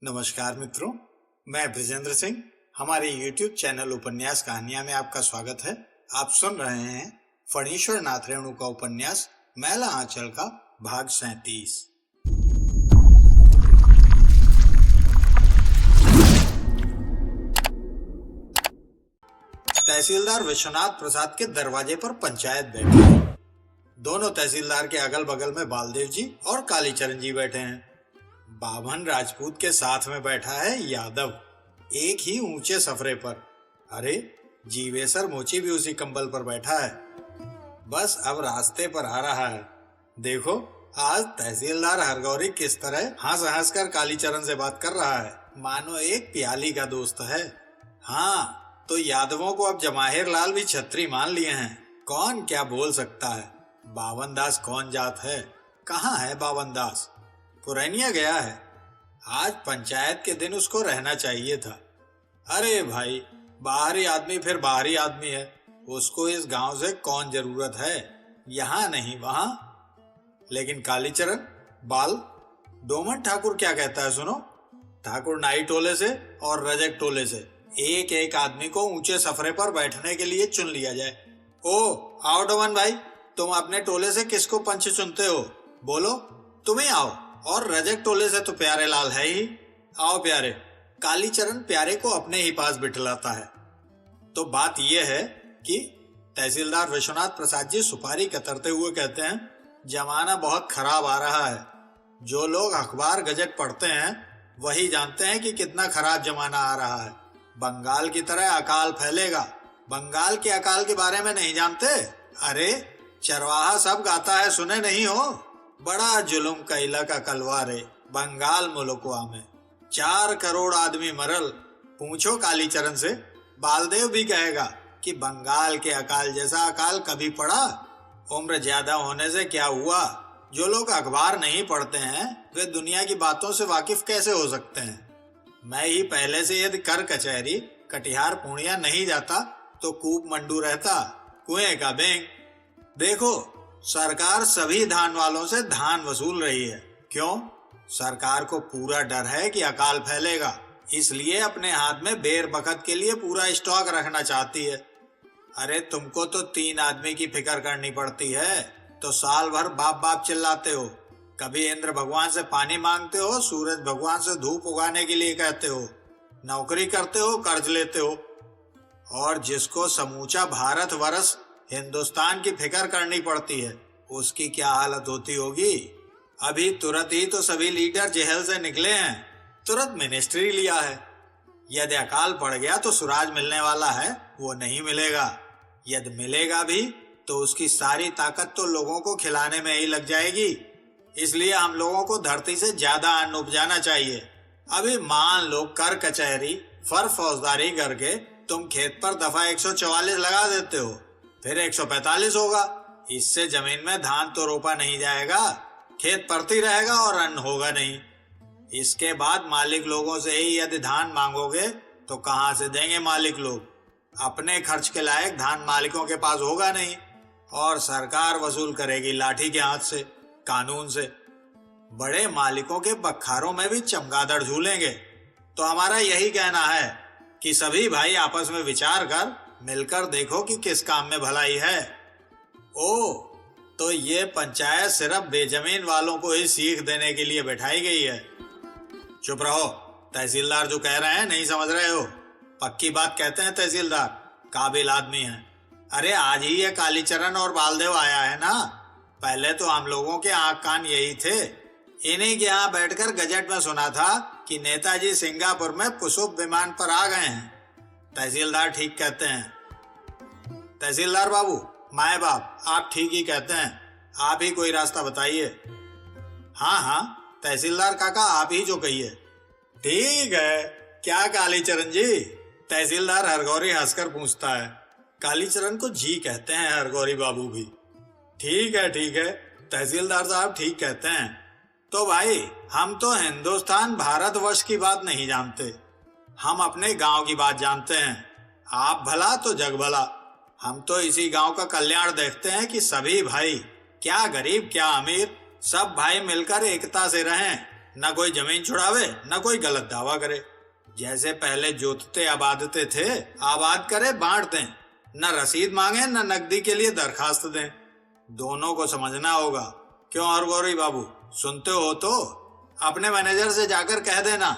नमस्कार मित्रों, मैं ब्रिजेंद्र सिंह। हमारे YouTube चैनल उपन्यास कहानियां में आपका स्वागत है। आप सुन रहे हैं फणीश्वर नाथ रेणु का उपन्यास मैला आंचल का भाग 37। तहसीलदार विश्वनाथ प्रसाद के दरवाजे पर पंचायत बैठी है। दोनों तहसीलदार के अगल बगल में बालदेव जी और कालीचरण जी बैठे हैं। बाभन राजपूत के साथ में बैठा है यादव, एक ही ऊंचे सफरे पर। अरे जीवेसर मोची भी उसी कंबल पर बैठा है, बस अब रास्ते पर आ रहा है। देखो आज तहसीलदार हरगौरी किस तरह हंस हंस कर कालीचरण से बात कर रहा है, मानो एक प्याली का दोस्त है। हाँ, तो यादवों को अब जमाहिर लाल भी छत्री मान लिए हैं। कौन क्या बोल सकता है। बावन दास कौन जात है? कहाँ है बावन दास? पुरैनिया गया है। आज पंचायत के दिन उसको रहना चाहिए था। अरे भाई, बाहरी आदमी फिर बाहरी आदमी है, उसको इस गांव से कौन जरूरत है, यहाँ नहीं वहां। लेकिन कालीचरण बाल डोमन ठाकुर क्या कहता है सुनो। ठाकुर नाई टोले से और रजक टोले से एक एक आदमी को ऊंचे सफरे पर बैठने के लिए चुन लिया जाए। ओ आओ डोमन भाई, तुम अपने टोले से किसको पंच चुनते हो? बोलो, तुम ही आओ। और रजक टोले से तो प्यारे लाल है ही। आओ प्यारे। कालीचरण प्यारे को अपने ही पास बिठलाता है। तो बात यह है कि तहसीलदार विश्वनाथ प्रसाद जी सुपारी कतरते हुए कहते हैं, जमाना बहुत खराब आ रहा है। जो लोग अखबार गजट पढ़ते हैं वही जानते हैं कि कितना खराब जमाना आ रहा है। बंगाल की तरह अकाल फैलेगा। बंगाल के अकाल के बारे में नहीं जानते? अरे चरवाहा सब गाता है, सुने नहीं हो? बड़ा जुल्म कैला का कलवारे बंगाल मुल्कवा में 4 करोड़ आदमी मरल। पूछो कालीचरण से, बालदेव भी कहेगा कि बंगाल के अकाल जैसा अकाल कभी पड़ा? उम्र ज्यादा होने से क्या हुआ? जो लोग अखबार नहीं पढ़ते हैं वे दुनिया की बातों से वाकिफ कैसे हो सकते हैं? मैं ही पहले से यदि कर कचहरी कटिहार पूर्णिया नहीं जाता तो कूप मंडू रहता, कुएं का बैंक। देखो सरकार सभी धान वालों से धान वसूल रही है। क्यों? सरकार को पूरा डर है कि अकाल फैलेगा, इसलिए अपने हाथ में बेर बखत के लिए पूरा स्टॉक रखना चाहती है। अरे तुमको तो 3 आदमी की फिक्र करनी पड़ती है, तो साल भर बाप बाप चिल्लाते हो। कभी इंद्र भगवान से पानी मांगते हो, सूरज भगवान से धूप उगाने के लिए कहते हो, नौकरी करते हो, कर्ज लेते हो। और जिसको समूचा भारत वर्ष हिंदुस्तान की फिक्र करनी पड़ती है, उसकी क्या हालत होती होगी। अभी तुरंत ही तो सभी लीडर जेल से निकले हैं, तुरंत मिनिस्ट्री लिया है। यदि अकाल पड़ गया तो सुराज मिलने वाला है, वो नहीं मिलेगा। यदि मिलेगा भी तो उसकी सारी ताकत तो लोगों को खिलाने में ही लग जाएगी। इसलिए हम लोगों को धरती से ज्यादा अन्न उपजाना चाहिए। अभी मान लो कर कचहरी फर फौजदारी करके तुम खेत पर दफा 144 लगा देते हो, फिर 145 होगा। इससे जमीन में धान तो रोपा नहीं जाएगा, खेत परती रहेगा और अन्न होगा नहीं। इसके बाद मालिक लोगों से ही यदि धान मांगोगे तो कहां से देंगे मालिक लोग? अपने खर्च के लायक धान मालिकों के पास होगा नहीं, और सरकार वसूल करेगी लाठी के हाथ से, कानून से। बड़े मालिकों के बखारों में भी चमगादड़ झूलेंगे। तो हमारा यही कहना है कि सभी भाई आपस में विचार कर मिलकर देखो कि किस काम में भलाई है। ओ, तो ये पंचायत सिर्फ बेजमीन वालों को ही सीख देने के लिए बैठाई गई है। चुप रहो, तहसीलदार जो कह रहे हैं नहीं समझ रहे हो। पक्की बात कहते हैं तहसीलदार, काबिल आदमी है। अरे आज ही ये कालीचरण और बालदेव आया है ना, पहले तो हम लोगों के आंख कान यही थे। इन्हीं के यहाँ बैठकर गजट में सुना था कि नेताजी सिंगापुर में पुष्प विमान पर आ गए हैं। तहसीलदार ठीक कहते हैं। तहसीलदार बाबू, माए बाप, आप ठीक ही कहते हैं। आप ही कोई रास्ता बताइए। हाँ हाँ तहसीलदार काका, आप ही जो कहिए। ठीक है क्या कालीचरण जी? तहसीलदार हरगौरी हंसकर पूछता है। कालीचरण को जी कहते हैं हरगौरी बाबू भी। ठीक है तहसीलदार साहब ठीक कहते हैं। तो भाई हम तो हिंदुस्तान भारतवर्ष की बात नहीं जानते, हम अपने गांव की बात जानते हैं। आप भला तो जग भला। हम तो इसी गांव का कल्याण देखते हैं कि सभी भाई, क्या गरीब क्या अमीर, सब भाई मिलकर एकता से रहें, न कोई जमीन छुड़ावे न कोई गलत दावा करे। जैसे पहले जोतते आबादते थे, आबाद करे बांट दें, न रसीद मांगे न नकदी के लिए दरखास्त दें। दोनों को समझना होगा। क्यों और गौरी बाबू, सुनते हो तो अपने मैनेजर से जाकर कह देना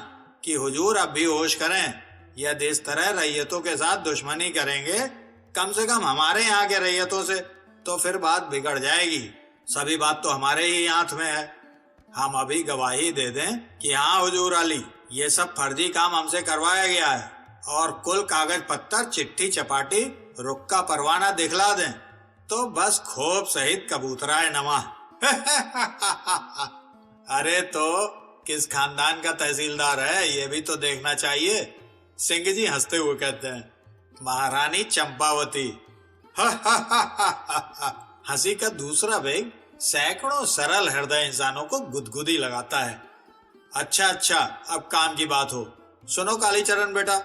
कि हुजूर अब भी होश करें, यदि इस तरह रैयतों के साथ दुश्मनी करेंगे, कम से कम हमारे यहाँ के रैयतों से, तो फिर बात बिगड़ जाएगी। सभी बात तो हमारे ही हाथ में है। हम अभी गवाही दे दें कि हाँ हुजूर आली, ये सब फर्जी काम हमसे करवाया गया है, और कुल कागज पत्तर, चिट्ठी चपाटी, रुक्का परवाना दिखला दें, तो बस खोप सहित कबूतराए नमा। अरे तो किस खानदान का तहसीलदार है, ये भी तो देखना चाहिए। सिंह जी हंसते हुए कहते हैं, महारानी चंपावती। हंसी का दूसरा वेग सैकड़ों सरल हृदय इंसानों को गुदगुदी लगाता है। अच्छा अच्छा, अब काम की बात हो। सुनो कालीचरण बेटा,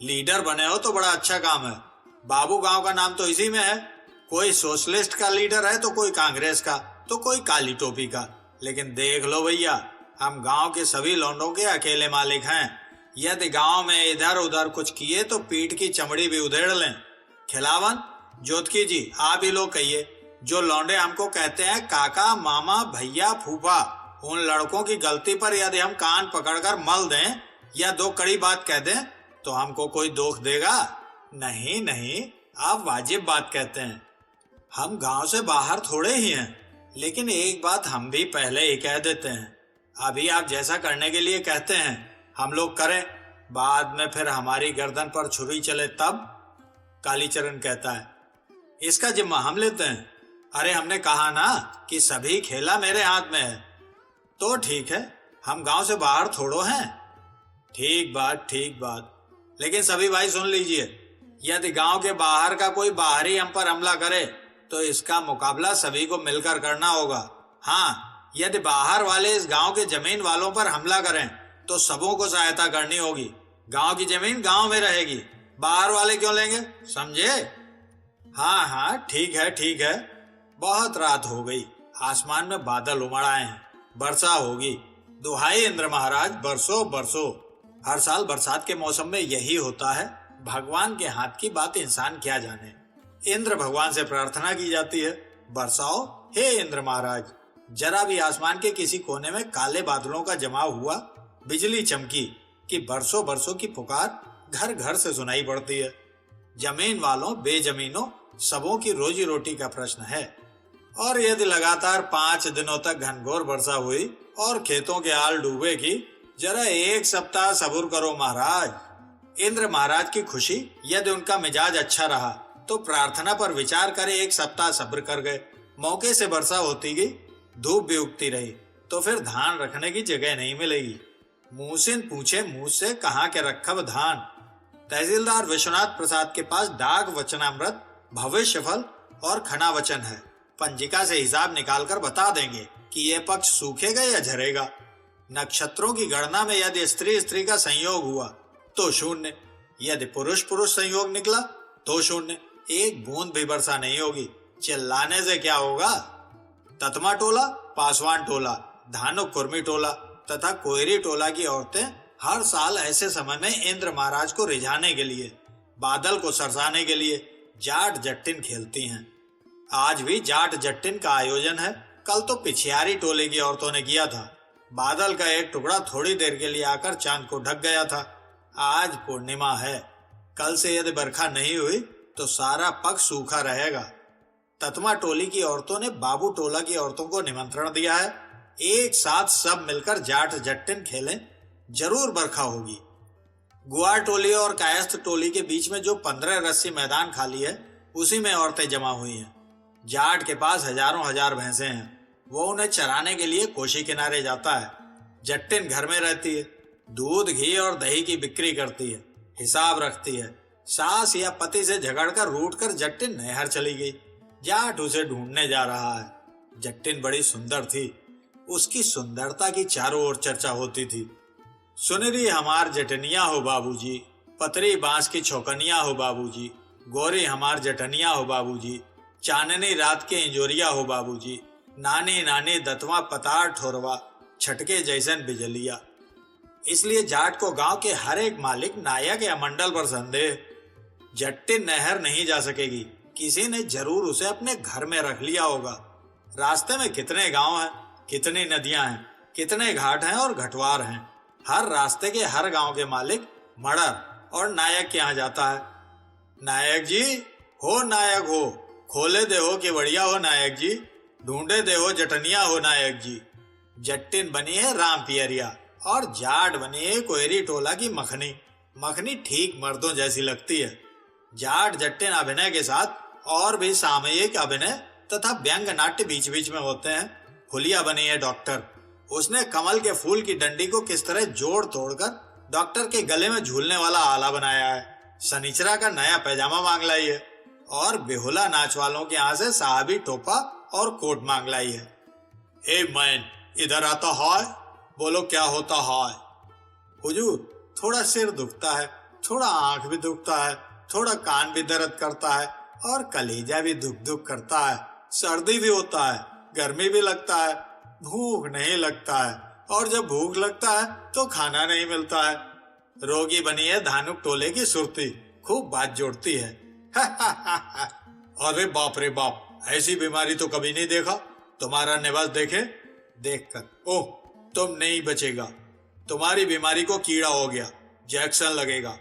लीडर बने हो तो बड़ा अच्छा काम है। बाबू गांव का नाम तो इसी में है। कोई सोशलिस्ट का लीडर है तो कोई कांग्रेस का, तो कोई काली टोपी का। लेकिन देख लो भैया, हम गांव के सभी लौंडों के अकेले मालिक हैं। यदि गांव में इधर उधर कुछ किए तो पीठ की चमड़ी भी उधेड़ लें। खिलावन, जोतकी जी, आप ही लोग कहिए। जो लौंडे हमको कहते हैं काका, मामा, भैया, फूफा, उन लड़कों की गलती पर यदि हम कान पकड़कर मल दें या दो कड़ी बात कह दें तो हमको कोई दोष देगा? नहीं नहीं, आप वाजिब बात कहते हैं। हम गांव से बाहर थोड़े ही हैं, लेकिन एक बात हम भी पहले ही कह देते हैं। अभी आप जैसा करने के लिए कहते हैं हम लोग करें, बाद में फिर हमारी गर्दन पर छुरी चले तब। कालीचरण कहता है, इसका जिम्मा हम लेते हैं। अरे हमने कहा ना कि सभी खेला मेरे हाथ में है। तो ठीक है, हम गांव से बाहर थोड़ो हैं। ठीक बात, लेकिन सभी भाई सुन लीजिए, यदि गांव के बाहर का कोई बाहरी हम पर हमला करे तो इसका मुकाबला सभी को मिलकर करना होगा। हाँ, यदि बाहर वाले इस गांव के जमीन वालों पर हमला करें तो सबों को सहायता करनी होगी। गांव की जमीन गांव में रहेगी, बाहर वाले क्यों लेंगे, समझे? हाँ, ठीक है। बहुत रात हो गई, आसमान में बादल उमड़ आए हैं, वर्षा होगी। दुहाई इंद्र महाराज, बरसो। हर साल बरसात के मौसम में यही होता है। भगवान के हाथ की बात इंसान क्या जाने। इंद्र भगवान से प्रार्थना की जाती है, बरसाओ हे इंद्र महाराज। जरा भी आसमान के किसी कोने में काले बादलों का जमाव हुआ, बिजली चमकी कि बरसों की पुकार घर घर से सुनाई पड़ती है। जमीन वालों बेजमीनों सबों की रोजी रोटी का प्रश्न है। और यदि लगातार 5 दिनों तक घनघोर वर्षा हुई और खेतों के हाल डूबे की, जरा 1 सप्ताह सब्र करो महाराज। इंद्र महाराज की खुशी, यदि उनका मिजाज अच्छा रहा तो प्रार्थना पर विचार करे 1 सप्ताह सब्र कर गए। मौके से वर्षा होती गई, धूप भी उगती रही, तो फिर धान रखने की जगह नहीं मिलेगी। मूसिन पूछे मुंह से कहाँ के रखब धान। तहसीलदार विश्वनाथ प्रसाद के पास डाक वचनामृत, भविष्यफल और खनावचन है। पंजिका से हिसाब निकालकर बता देंगे कि ये पक्ष सूखेगा या झरेगा। नक्षत्रों की गणना में यदि स्त्री स्त्री का संयोग हुआ तो 0, यदि पुरुष पुरुष संयोग निकला तो 0। 1 बूंद भी वर्षा नहीं होगी। चिल्लाने से क्या होगा? ततमा टोला, पासवान टोला, धानुक कुर्मी टोला तथा कोयरी टोला की औरतें हर साल ऐसे समय में इंद्र महाराज को रिझाने के लिए, बादल को सरसाने के लिए जाट जट्टिन खेलती हैं। आज भी जाट जट्टिन का आयोजन है। कल तो पिछियारी टोले की औरतों ने किया था। बादल का एक टुकड़ा थोड़ी देर के लिए आकर चांद को ढक गया था। आज पूर्णिमा है। कल से यदि बरखा नहीं हुई तो सारा पक्ष सूखा रहेगा। ततमा टोली की औरतों ने बाबू टोला की औरतों को निमंत्रण दिया है। एक साथ सब मिलकर जाट जट्टिन खेलें, जरूर बरखा होगी। गुआर टोली और कायस्थ टोली के बीच में जो 15 रस्सी मैदान खाली है, उसी में औरतें जमा हुई हैं। जाट के पास हजारों हजार भैंसे हैं। वो उन्हें चराने के लिए कोशी किनारे जाता है। जट्टिन घर में रहती है, दूध घी और दही की बिक्री करती है, हिसाब रखती है। सास या पति से झगड़कर रूठकर जट्टिन नैहर चली गई। जाट उसे ढूंढने जा रहा है। जट्टिन बड़ी सुंदर थी। उसकी सुंदरता की चारों ओर चर्चा होती थी। सुनरी हमार जटनिया हो बाबूजी, पतरी बांस की छौकनिया हो बाबूजी, गोरी हमार जटनिया हो बाबूजी, चांदनी रात के इंजोरिया हो बाबूजी, नानी नानी दतवा पतार ठोरवा, छटके जैसन बिजलिया। इसलिए जाट को गांव के हर एक मालिक, नायक या मंडल पर संदेह। जट्टिन नहर नहीं जा सकेगी, किसी ने जरूर उसे अपने घर में रख लिया होगा। रास्ते में कितने गांव हैं, कितनी नदियां हैं, कितने घाट हैं और घटवार हैं। हर रास्ते के हर गांव के मालिक मड़र और नायक के यहाँ जाता है। नायक जी हो, नायक हो, खोले दे हो कि बढ़िया हो नायक जी, ढूंढे दे हो जटनिया हो नायक जी। जट्टिन बनी है राम पियरिया और जाट बनी है कोयरी टोला की मखनी। मखनी ठीक मर्दों जैसी लगती है। जाट जट्टिन अभिनय के साथ और भी सामयिक अभिनय तथा व्यंग नाट्य बीच बीच में होते हैं। फुलिया बनी है डॉक्टर। उसने कमल के फूल की डंडी को किस तरह जोड़ तोड़कर डॉक्टर के गले में झूलने वाला आला बनाया है। सनीचरा का नया पैजामा मांग लाई है और बेहुला नाच वालों के यहाँ से साहबी टोपा और कोट मांग लाई है। ए मैन, इधर आता है, बोलो क्या होता है। हुजूर, थोड़ा सिर दुखता है, थोड़ा आंख भी दुखता है, थोड़ा कान भी दर्द करता है और कलेजा भी दुख दुख करता है। सर्दी भी होता है, गर्मी भी लगता है, भूख नहीं लगता है और जब भूख लगता है तो खाना नहीं मिलता है। रोगी बनी है धानुक टोले की सुरती, खूब बात जोड़ती है। अरे बाप रे बाप, ऐसी बीमारी तो कभी नहीं देखा। तुम्हारा निवास देखे, देखकर ओह तुम नहीं बचेगा। तुम्हारी बीमारी को कीड़ा हो गया, जैक्सन लगेगा।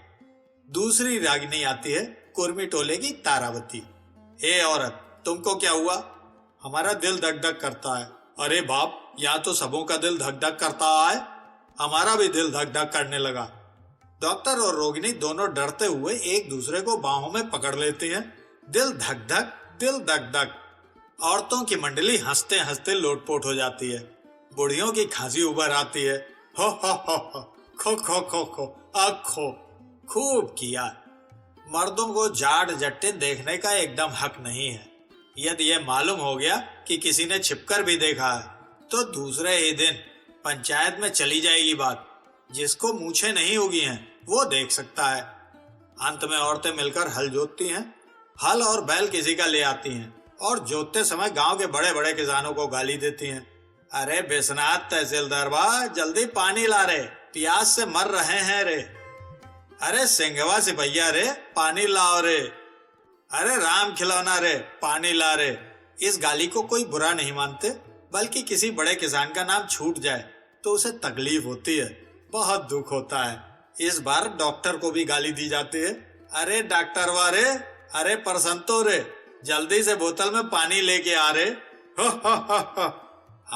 दूसरी रागिनी आती है, कुर्मी टोले की तारावती। हे औरत, तुमको क्या हुआ? हमारा दिल धक धक करता है। अरे बाप, यहाँ तो सबों का दिल धक धक करता है, हमारा भी दिल धक धक करने लगा। डॉक्टर और रोगिनी दोनों डरते हुए एक दूसरे को बाहों में पकड़ लेते हैं। दिल धक धक, दिल धक धक। औरतों की मंडली हंसते हंसते लोटपोट हो जाती है। बुढ़ियों की खांसी उभर आती है। हो खो खो खो खो खो। खूब किया। मर्दों को जाट जट्टिन देखने का एकदम हक नहीं है। यदि ये मालूम हो गया कि किसी ने छिपकर भी देखा है तो दूसरे ही दिन पंचायत में चली जाएगी बात। जिसको मूछें नहीं उगी हैं वो देख सकता है। अंत में औरतें मिलकर हल जोतती हैं। हल और बैल किसी का ले आती हैं और जोतते समय गांव के बड़े बड़े किसानों को गाली देती हैं। अरे बेसनाथ तहसीलदार बा, जल्दी पानी ला रे, प्यास से मर रहे हैं रे। अरे सिंघवा सिपहिया रे, पानी लाओ रे। अरे राम खिलौना रे, पानी ला रे। इस गाली को कोई बुरा नहीं मानते, बल्कि किसी बड़े किसान का नाम छूट जाए तो उसे तकलीफ होती है, बहुत दुख होता है। इस बार डॉक्टर को भी गाली दी जाती है। अरे डॉक्टर वारे, अरे परसंतो रे, जल्दी से बोतल में पानी लेके आ रे।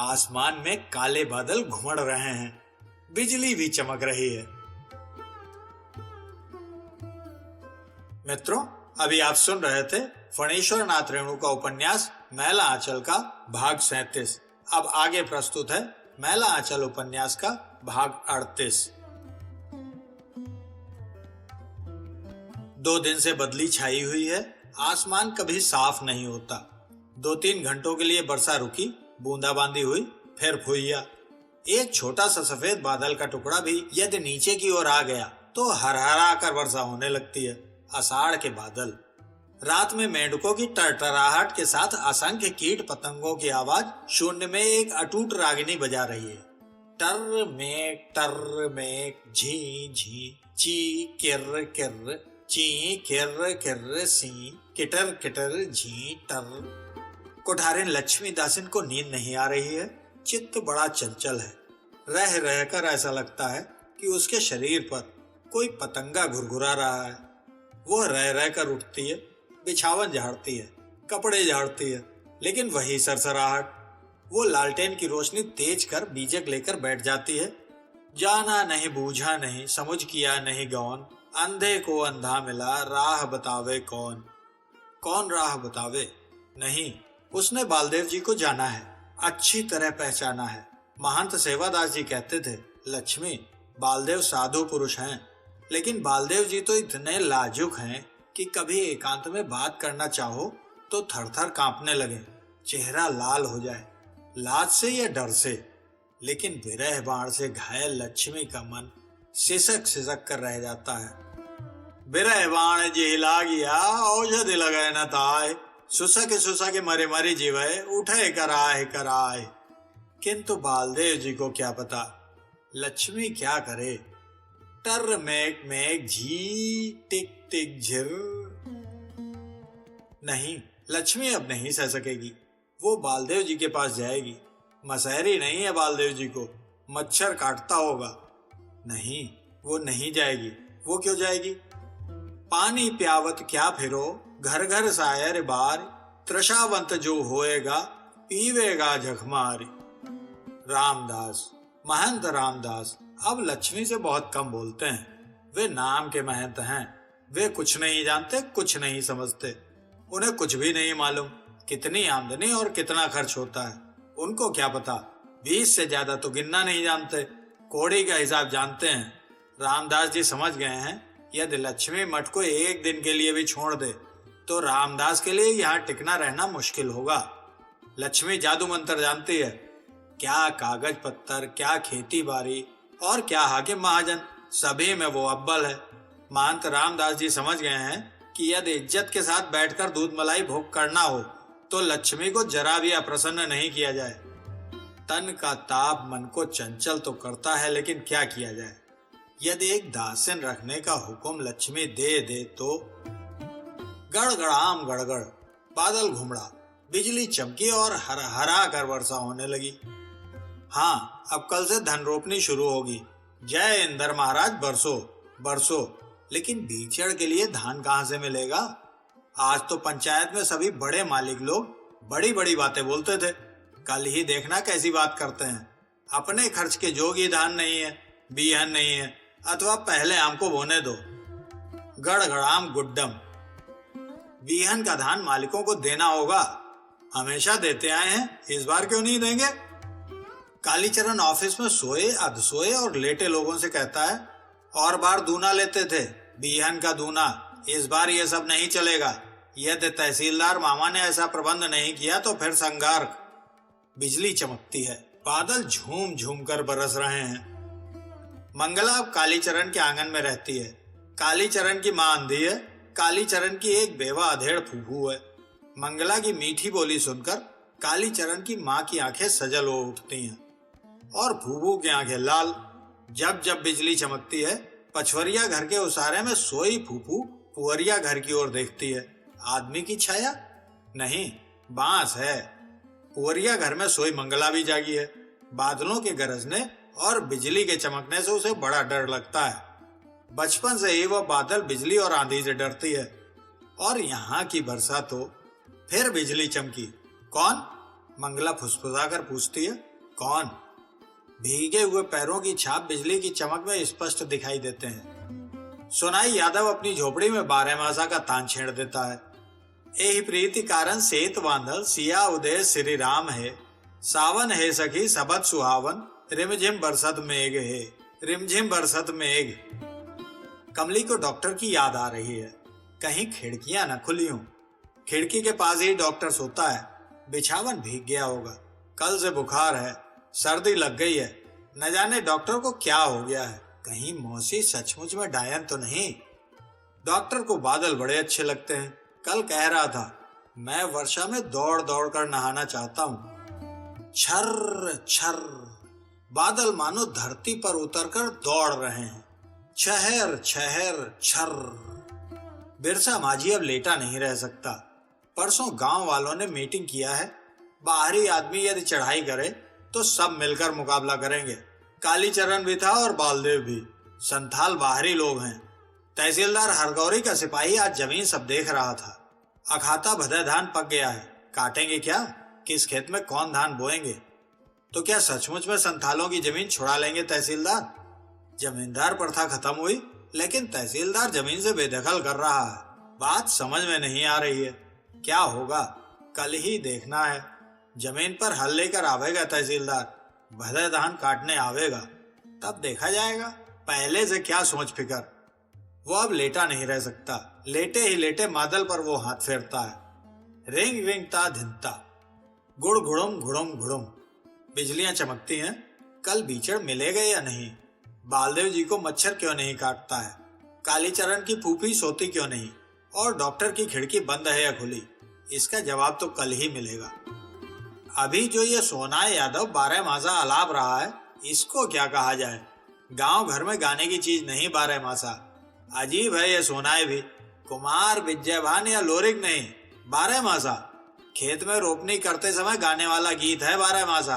आसमान में काले बादल घुमड़ रहे हैं, बिजली भी चमक रही है। मित्रों, अभी आप सुन रहे थे फणीश्वर नाथ रेणु का उपन्यास मैला आंचल का भाग 37। अब आगे प्रस्तुत है मैला आंचल उपन्यास का भाग 38। 2 दिन से बदली छाई हुई है, आसमान कभी साफ नहीं होता। 2-3 घंटों के लिए वर्षा रुकी, बूंदाबांदी हुई, फिर फुहिया। एक छोटा सा सफेद बादल का टुकड़ा भी यदि नीचे की ओर आ गया तो हरहरा कर वर्षा होने लगती है। आषाढ़ के बादल। रात में मेंढकों की टरटराहट के साथ असंख्य कीट पतंगों की आवाज शून्य में एक अटूट रागिनी बजा रही है। टर मेक झी झी, ची किर किर, ची किर किर सी, किटर किटर झी टर। कोठारिन लक्ष्मी दासिन को नींद नहीं आ रही है। चित्त बड़ा चंचल है। रह रहकर ऐसा लगता है कि उसके शरीर पर कोई पतंगा घुरघुरा रहा है। वो रह रहकर उठती है, बिछावन झाड़ती है, कपड़े झाड़ती है, लेकिन वही सरसराहट। वो लालटेन की रोशनी तेज कर बीजक लेकर बैठ जाती है। जाना नहीं, बूझा नहीं, समझ किया नहीं गौन, अंधे को अंधा मिला, राह बतावे कौन। कौन राह बतावे? नहीं, उसने बालदेव जी को जाना है, अच्छी तरह पहचाना है। महंत सेवादास जी कहते थे, लक्ष्मी, बालदेव साधु पुरुष हैं, लेकिन बालदेव जी तो इतने लाजुक हैं कि कभी एकांत में बात करना चाहो तो थर थर कांपने लगे, चेहरा लाल हो जाए, लाज से या डर से। लेकिन विरह बाण से घायल लक्ष्मी का मन सिसक सिसक कर रह जाता है। विरह बाण जिहिला गया, औषधि लगे न ताय, सुसक सुसक मरे मरी जीवे, उठे कराए कराए। किंतु बालदेव जी को क्या पता लक्ष्मी क्या करे। टर मेक मेक झी टिक टिक झिर। नहीं, लक्ष्मी अब नहीं सह सकेगी। वो बालदेव जी के पास जाएगी। मसहरी नहीं है बालदेव जी को, मच्छर काटता होगा। नहीं, वो नहीं जाएगी। वो क्यों जाएगी? पानी प्यावत क्या फिरो, घर घर सायर बार, त्रषावंत जो होएगा, पीवेगा झखमारी। रामदास, महंत रामदास अब लक्ष्मी से बहुत कम बोलते हैं। वे नाम के महंत हैं। वे कुछ नहीं जानते, कुछ नहीं समझते। उन्हें कुछ भी नहीं मालूम कितनी आमदनी और कितना खर्च होता है। उनको क्या पता, 20 से ज्यादा तो गिनना नहीं जानते, कौड़ी का हिसाब जानते हैं। रामदास जी समझ गए हैं यदि लक्ष्मी मठ को एक दिन के लिए भी छोड़ दे तो रामदास के लिए यहाँ टिकना रहना मुश्किल होगा। लक्ष्मी जादू मंत्र जानती है। क्या कागज पत्तर, क्या खेती बाड़ी और क्या हाकिम महाजन, सभी में वो अव्वल है। महंत रामदास जी समझ गए हैं कि यदि इज्जत के साथ बैठकर दूध मलाई भोग करना हो तो लक्ष्मी को जरा भी अप्रसन्न नहीं किया जाए। तन का ताप मन को चंचल तो करता है, लेकिन क्या किया जाए। यदि एक दासिन रखने का हुक्म लक्ष्मी दे दे तो गड़गड़ाम गड़गड़ बादल घुमड़ा, बिजली चमकी और हर हरा कर वर्षा होने लगी। हाँ, अब कल से धन रोपनी शुरू होगी। जय इंदर महाराज, बरसो बरसो। लेकिन बीचड़ के लिए धान कहाँ से मिलेगा? आज तो पंचायत में सभी बड़े मालिक लोग बड़ी बड़ी बातें बोलते थे। कल ही देखना कैसी बात करते हैं। अपने खर्च के जोगी धान नहीं है, बीहन नहीं है, अथवा पहले आम को बोने दो। गड़गड़ाम गुड्डम, बीहन का धान मालिकों को देना होगा। हमेशा देते आए हैं, इस बार क्यों नहीं देंगे? कालीचरण ऑफिस में सोए अधसोए और लेटे लोगों से कहता है, और बार दूना लेते थे, बीहन का दूना। इस बार ये सब नहीं चलेगा। यदि तहसीलदार मामा ने ऐसा प्रबंध नहीं किया तो फिर संगार। बिजली चमकती है, बादल झूम झूम कर बरस रहे हैं। मंगला अब कालीचरण के आंगन में रहती है। कालीचरण की मां अंधी है। कालीचरण की एक बेवा अधेड़ फूफू है। मंगला की मीठी बोली सुनकर कालीचरण की मां की आंखें सजल हो उठती हैं और फूफू की आंखें लाल। जब जब बिजली चमकती है, पचवरिया घर के उसारे में सोई फूफू पुअरिया घर की ओर देखती है। आदमी की छाया नहीं, बांस है। पुअरिया घर में सोई मंगला भी जागी है। बादलों के गरजने और बिजली के चमकने से उसे बड़ा डर लगता है। बचपन से ही वह बादल, बिजली और आंधी से डरती है। और यहाँ की वर्षा तो फिर बिजली चमकी। कौन? मंगला फुसफुसाकर पूछती है। कौन? भीगे हुए पैरों की छाप बिजली की चमक में स्पष्ट दिखाई देते हैं। सोनाई यादव अपनी झोपड़ी में 12 मासा का तान छेड़ देता है। एही प्रीति कारण सेत बांधल, सिया उदय श्री राम है। सावन है सखी सबत सुहावन, रिमझिम बरसत मेघ है, रिमझिम बरसत मेघ। कमली को डॉक्टर की याद आ रही है। कहीं खिड़कियां न खुली हों। खिड़की के पास ही डॉक्टर सोता है। बिछावन भीग गया होगा। कल से बुखार है, सर्दी लग गई है। न जाने डॉक्टर को क्या हो गया है। कहीं मौसी सचमुच में डायन तो नहीं। डॉक्टर को बादल बड़े अच्छे लगते हैं। कल कह रहा था, मैं वर्षा में दौड़ दौड़ कर नहाना चाहता हूँ। छर छर बादल मानो धरती पर उतरकर दौड़ रहे हैं। छहर छहर छर। बिरसा माझी अब लेटा नहीं रह सकता। परसों गांव वालों ने मीटिंग किया है। बाहरी आदमी यदि चढ़ाई करे तो सब मिलकर मुकाबला करेंगे। कालीचरण भी था और बालदेव भी। संथाल बाहरी लोग हैं। तहसीलदार हरगौरी का सिपाही आज जमीन सब देख रहा था। अखाता भदे धान पक गया है। काटेंगे क्या? किस खेत में कौन धान बोएंगे? तो क्या सचमुच में संथालों की जमीन छुड़ा लेंगे तहसीलदार? जमींदार प्रथा खत्म हुई, लेकिन तहसीलदार जमीन से बेदखल कर रहा है। बात समझ में नहीं आ रही है। क्या होगा कल ही देखना है। जमीन पर हल लेकर आवेगा तहसीलदार, भदे धान काटने आवेगा, तब देखा जाएगा। पहले से क्या सोच फिकर। वो अब लेटा नहीं रह सकता। लेटे ही लेटे मादल पर वो हाथ फेरता है। रिंग रिंगता धिनता, गुड़ घुड़ुम घुड़ुम घुड़ुम। बिजलियां चमकती हैं। कल बीचड़ मिलेगा या नहीं? बालदेव जी को मच्छर क्यों नहीं काटता है? कालीचरण की फूफी सोती क्यों नहीं? और डॉक्टर की खिड़की बंद है या खुली? इसका जवाब तो कल ही मिलेगा। अभी जो ये सोनाई यादव 12 मासा आलाप रहा है, इसको क्या कहा जाए। गांव घर में गाने की चीज नहीं 12 मासा। अजीब है ये सोनाई भी, कुमार विजयभान या लोरिक नहीं, 12 मासा। खेत में रोपनी करते समय गाने वाला गीत है 12 मासा।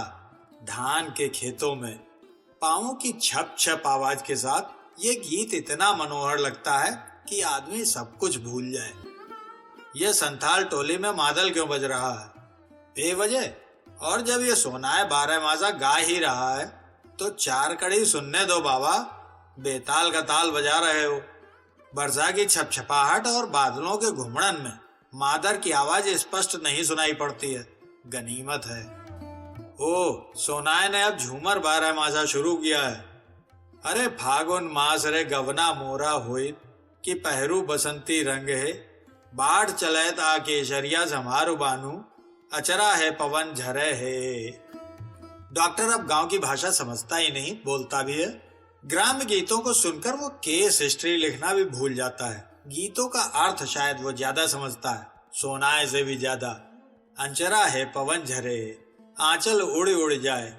धान के खेतों में पांवों की छप छप आवाज के साथ ये गीत इतना मनोहर लगता है कि आदमी सब कुछ भूल जाए। ये संथाल टोली में मादल क्यों बज रहा है बेवजह। और जब ये सोनाई 12 मासा गा ही रहा है तो 4 कड़ी सुनने दो बाबा, बेताल का ताल बजा रहे हो। वर्षा की छपछपाहट और बादलों के घुमड़न में मादर की आवाज स्पष्ट नहीं सुनाई पड़ती है, गनीमत है। ओ सोनाई ने अब झूमर 12 मासा शुरू किया है। अरे फागुन मास रे गवना मोरा होई कि पहरू बसंती रंग है, बाढ़ चले ता केसरिया जमारू बानू, अचरा है पवन झरे है। डॉक्टर अब गांव की भाषा समझता ही नहीं, बोलता भी है। ग्राम्य गीतों को सुनकर वो केस हिस्ट्री लिखना भी भूल जाता है। गीतों का अर्थ शायद वो ज्यादा समझता है, सोनाई से भी ज्यादा। अंचरा है पवन झरे, आंचल उड़ उड़ जाए।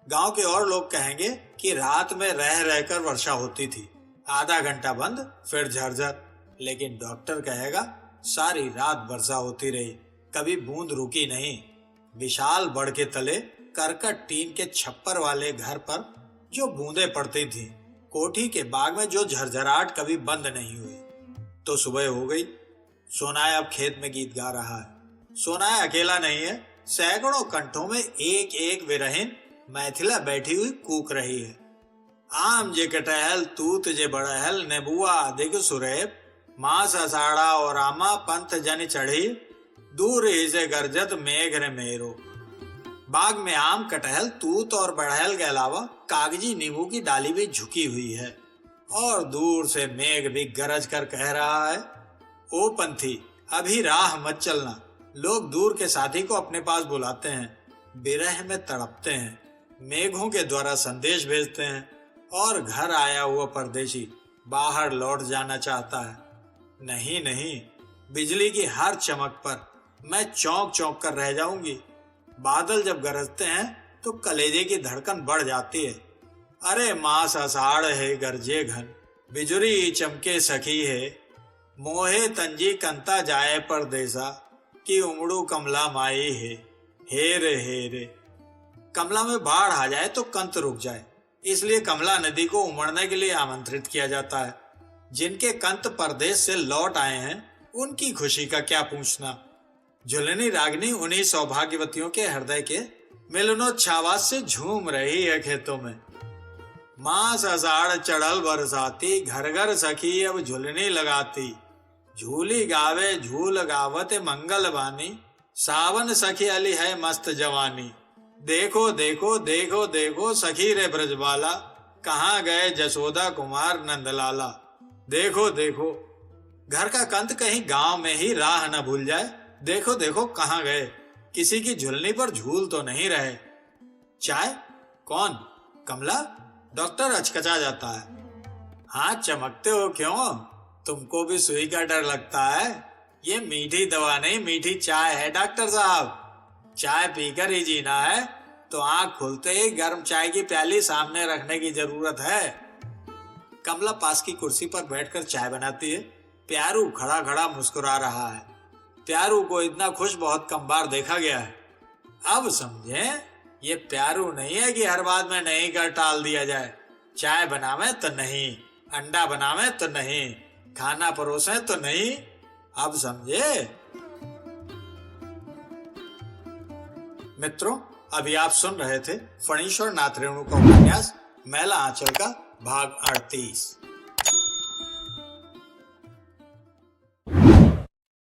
गांव के और लोग कहेंगे कि रात में रह रहकर वर्षा होती थी, आधा घंटा बंद फिर झरझर। लेकिन डॉक्टर कहेगा सारी रात वर्षा होती रही, कभी बूंद रुकी नहीं। विशाल बड़ के तले करकट टीन के छप्पर वाले घर पर जो बूंदें पड़ती थी, कोठी के बाग में जो झरझराहट कभी बंद नहीं हुई। तो सुबह हो गई। सोनाई अब खेत में गीत गा रहा है। सोनाई अकेला नहीं है, सैकड़ों कंठों में एक एक विरहीन मैथिला बैठी हुई कूक रही है। आम जे कटहल तूत जे बड़हल नेबुआ अधिक सुरेब, मास असाड़ा और आमा पंथ जन चढ़ी, दूर ही से गरजत मेघ रे मेरो। बाग में आम कटहल तूत और बड़हल के अलावा कागजी नींबू की डाली भी झुकी हुई है और दूर से मेघ भी गरज कर कह रहा है, ओ पंथी अभी राह मत चलना। लोग दूर के साथी को अपने पास बुलाते हैं, बिरह में तड़पते हैं, मेघों के द्वारा संदेश भेजते हैं और घर आया हुआ परदेशी बाहर लौट जाना चाहता है। नहीं नहीं, बिजली की हर चमक पर मैं चौंक चौंक कर रह जाऊंगी। बादल जब गरजते हैं तो कलेजे की धड़कन बढ़ जाती है। अरे मास आषाढ़ है गरजे घन, बिजुरी चमके सखी है, मोहे तंजी कंता जाए परदेसा, कि उमड़ू कमला माई है, हे रे। कमला में बाढ़ आ जाए तो कंत रुक जाए, इसलिए कमला नदी को उमड़ने के लिए आमंत्रित किया जाता है। जिनके कंत परदेश से लौट आए हैं उनकी खुशी का क्या पूछना। झुलनी रागनी उन्हीं सौभाग्यवतियों के हृदय के मिलनोच्छावास से झूम रही है खेतों में। मास आषाढ़ चढ़ल बरसाती, घर घर सखी अब झुलनी लगाती, झूली गावे झूल गावत मंगल बानी, सावन सखी अली है मस्त जवानी। देखो देखो देखो देखो सखी रे ब्रजबाला, कहाँ गए जसोदा कुमार नंदलाला। देखो देखो, घर का कंत कहीं गांव में ही राह न भूल जाए। देखो देखो कहाँ गए, किसी की झुलनी पर झूल तो नहीं रहे। चाय कौन? कमला? डॉक्टर अचकचा जाता है। हाँ चमकते हो क्यों? तुमको भी सुई का डर लगता है? ये मीठी दवा नहीं, मीठी चाय है डॉक्टर साहब। चाय पीकर ही जीना है तो आंख खुलते ही गर्म चाय की प्याली सामने रखने की जरूरत है। कमला पास की कुर्सी पर बैठकर चाय बनाती है। प्यारू खड़ा खड़ा मुस्कुरा रहा है। प्यारू को इतना खुश बहुत कम बार देखा गया है। अब समझे, ये प्यारू नहीं है कि हर बात में नहीं कर टाल दिया जाए। चाय बनावे तो नहीं, अंडा बनावे तो नहीं, खाना परोसे तो नहीं। अब समझे? मित्रों, अभी आप सुन रहे थे फणीश्वर नाथ रेणु का उपन्यास मैला आंचल का भाग 38।